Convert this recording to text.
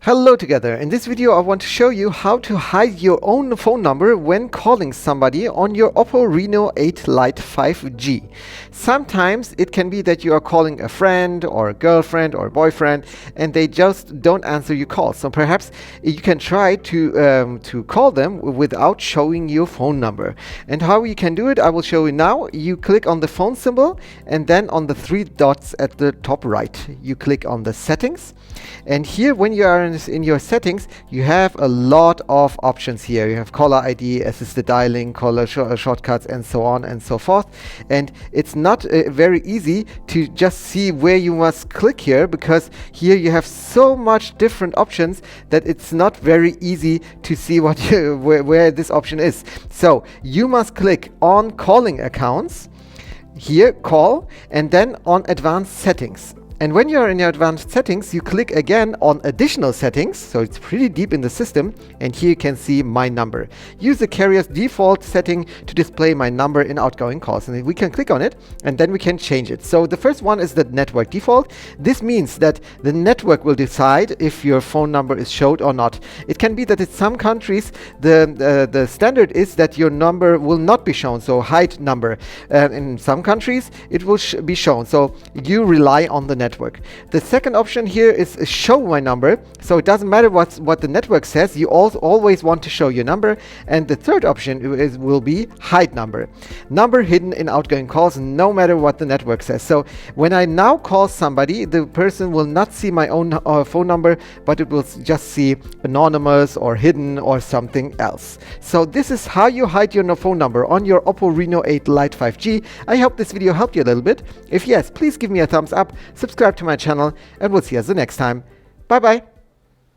Hello together. In this video I want to show you how to hide your own phone number when calling somebody on your Oppo Reno8 Lite 5G. Sometimes it can be that you are calling a friend or a girlfriend or a boyfriend and they just don't answer your call. So perhaps you can try to call them without showing your phone number. And how you can do it I will show you now. You click on the phone symbol and then on the three dots at the top right. You click on the settings, and here when you are in your settings you have a lot of options here. You have caller ID, assisted dialing, caller shortcuts, and so on and so forth. And it's not very easy to just see where you must click here, because here you have so much different options that it's not very easy to see what where this option is. So you must click on calling accounts, here call, and then on advanced settings. And when you're in your advanced settings, you click again on additional settings, so it's pretty deep in the system, and here you can see my number. Use the carrier's default setting to display my number in outgoing calls, and we can click on it and then we can change it. So the first one is the network default. This means that the network will decide if your phone number is showed or not. It can be that in some countries the standard is that your number will not be shown, so hide number. In some countries it will be shown, so you rely on the network. The second option here is show my number, so it doesn't matter what the network says, you always want to show your number. And the third option will be hide number. Number hidden in outgoing calls no matter what the network says. So when I now call somebody, the person will not see my own phone number, but it will just see anonymous or hidden or something else. So this is how you hide your phone number on your Oppo Reno8 Lite 5G. I hope this video helped you a little bit. If yes, please give me a thumbs up, subscribe to my channel, and we'll see you the next time. Bye bye.